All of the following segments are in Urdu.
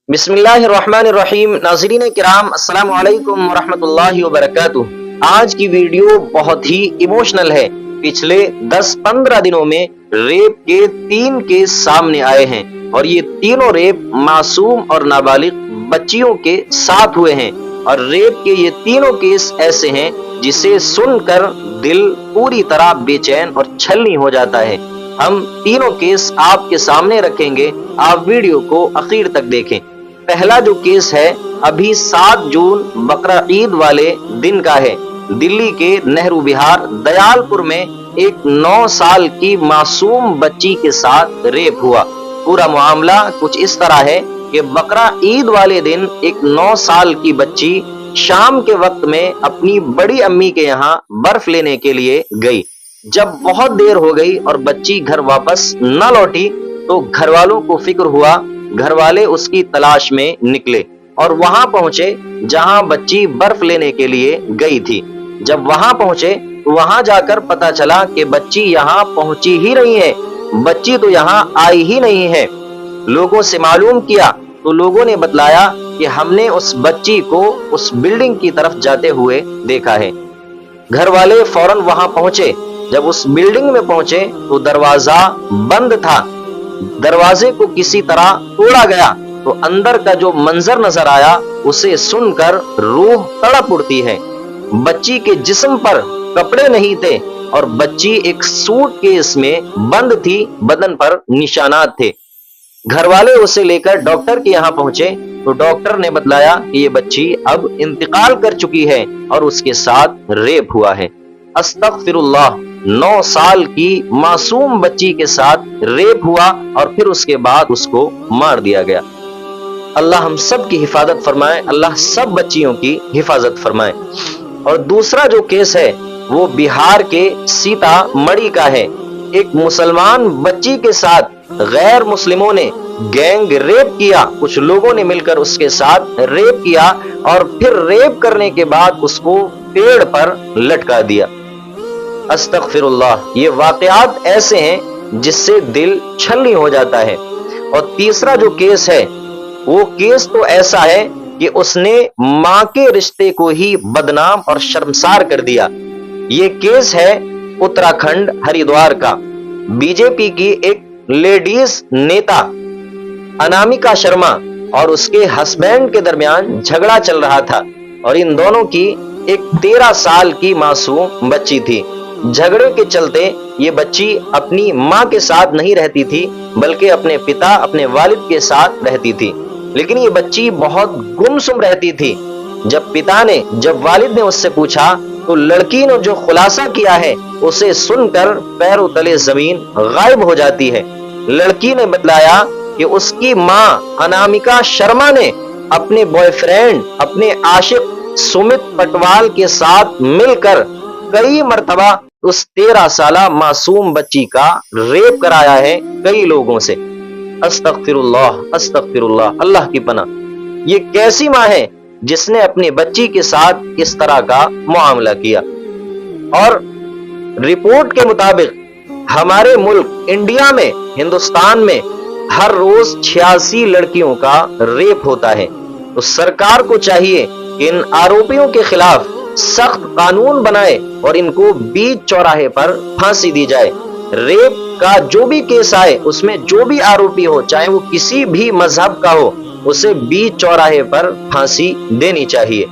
بسم اللہ الرحمن الرحیم۔ ناظرین کرام، السلام علیکم ورحمۃ اللہ وبرکاتہ۔ آج کی ویڈیو بہت ہی ایموشنل ہے۔ پچھلے 10-15 دنوں میں ریپ کے 3 کیس سامنے آئے ہیں، اور یہ تینوں ریپ معصوم اور نابالغ بچیوں کے ساتھ ہوئے ہیں۔ اور ریپ کے یہ تینوں کیس ایسے ہیں جسے سن کر دل پوری طرح بے چین اور چھلنی ہو جاتا ہے۔ ہم تینوں کیس آپ کے سامنے رکھیں گے، آپ ویڈیو کو آخر تک دیکھیں۔ پہلا جو کیس ہے ابھی 7 جون بقرہ عید والے دن کا ہے۔ دلی کے نہرو بہار دیال پور میں ایک 9 سال کی معصوم بچی کے ساتھ ریپ ہوا۔ پورا معاملہ کچھ اس طرح ہے کہ بقرہ عید والے دن ایک 9 سال کی بچی شام کے وقت میں اپنی بڑی امی کے یہاں برف لینے کے لیے گئی۔ جب بہت دیر ہو گئی اور بچی گھر واپس نہ لوٹی تو گھر والوں کو فکر ہوا۔ گھر والے اس کی تلاش میں نکلے اور وہاں پہنچے جہاں بچی برف لینے کے لیے گئی تھی۔ جب وہاں پہنچے تو وہاں جا کر پتا چلا کہ بچی یہاں پہنچی ہی نہیں ہے، بچی تو یہاں آئی ہی نہیں ہے۔ لوگوں سے معلوم کیا تو لوگوں نے بتلایا کہ ہم نے اس بچی کو اس بلڈنگ کی طرف جاتے ہوئے دیکھا ہے۔ گھر والے فوراً وہاں پہنچے۔ جب اس بلڈنگ میں پہنچے تو دروازہ بند تھا۔ دروازے کو کسی طرح توڑا گیا تو اندر کا جو منظر نظر آیا اسے سن کر روح تڑپ اٹھتی ہے۔ بچی کے جسم پر کپڑے نہیں تھے اور بچی ایک سوٹ کیس میں بند تھی، بدن پر نشانات تھے۔ گھر والے اسے لے کر ڈاکٹر کے یہاں پہنچے تو ڈاکٹر نے بتلایا کہ یہ بچی اب انتقال کر چکی ہے اور اس کے ساتھ ریپ ہوا ہے۔ استغفر اللہ، 9 سال کی معصوم بچی کے ساتھ ریپ ہوا اور پھر اس کے بعد اس کو مار دیا گیا۔ اللہ ہم سب کی حفاظت فرمائے، اللہ سب بچیوں کی حفاظت فرمائے۔ اور دوسرا جو کیس ہے وہ بہار کے سیتا مڑی کا ہے۔ ایک مسلمان بچی کے ساتھ غیر مسلموں نے گینگ ریپ کیا۔ کچھ لوگوں نے مل کر اس کے ساتھ ریپ کیا اور پھر ریپ کرنے کے بعد اس کو پیڑ پر لٹکا دیا۔ استغفر اللہ، یہ واقعات ایسے ہیں جس سے دل چھلنی ہو جاتا ہے۔ اور تیسرا جو کیس ہے وہ کیس تو ایسا ہے کہ اس نے ماں کے رشتے کو ہی بدنام اور شرمسار کر دیا۔ یہ کیس ہے اتراکھنڈ ہریدوار کا۔ بی جے پی کی ایک لیڈیز نیتا انامکا شرما اور اس کے ہسبینڈ کے درمیان جھگڑا چل رہا تھا، اور ان دونوں کی ایک 13 سال کی معصوم بچی تھی۔ جھگڑے کے چلتے یہ بچی اپنی ماں کے ساتھ نہیں رہتی تھی بلکہ اپنے پتا، اپنے والد کے ساتھ رہتی تھی، لیکن یہ بچی بہت گمسم رہتی تھی۔ جب والد نے اس سے پوچھا تو لڑکی نے جو خلاصہ کیا ہے اسے سن کر پیروں تلے زمین غائب ہو جاتی ہے۔ لڑکی نے بتلایا کہ اس کی ماں انامکا شرما نے اپنے بوائے فرینڈ، اپنے عاشق سمت پٹوال کے ساتھ مل کر کئی مرتبہ اس 13 سالہ معصوم بچی کا ریپ کرایا ہے کئی لوگوں سے۔ استغفر اللہ، استغفر اللہ، اللہ کی پناہ۔ یہ کیسی ماں ہے جس نے اپنی بچی کے ساتھ اس طرح کا معاملہ کیا؟ اور رپورٹ کے مطابق ہمارے ملک انڈیا میں، ہندوستان میں ہر روز 86 لڑکیوں کا ریپ ہوتا ہے۔ تو سرکار کو چاہیے کہ ان آروپیوں کے خلاف سخت قانون بنائے اور ان کو بیچ چوراہے پر پھانسی دی جائے۔ ریپ کا جو بھی کیس آئے اس میں جو بھی آروپی ہو، چاہے وہ کسی بھی مذہب کا ہو، اسے بیچ چوراہے پر پھانسی دینی چاہیے۔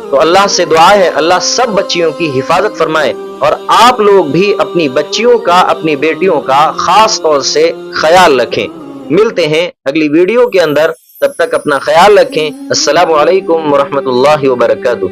تو اللہ سے دعا ہے اللہ سب بچیوں کی حفاظت فرمائے، اور آپ لوگ بھی اپنی بچیوں کا، اپنی بیٹیوں کا خاص طور سے خیال رکھیں۔ ملتے ہیں اگلی ویڈیو کے اندر، تب تک اپنا خیال رکھیں۔ السلام علیکم ورحمۃ اللہ وبرکاتہ۔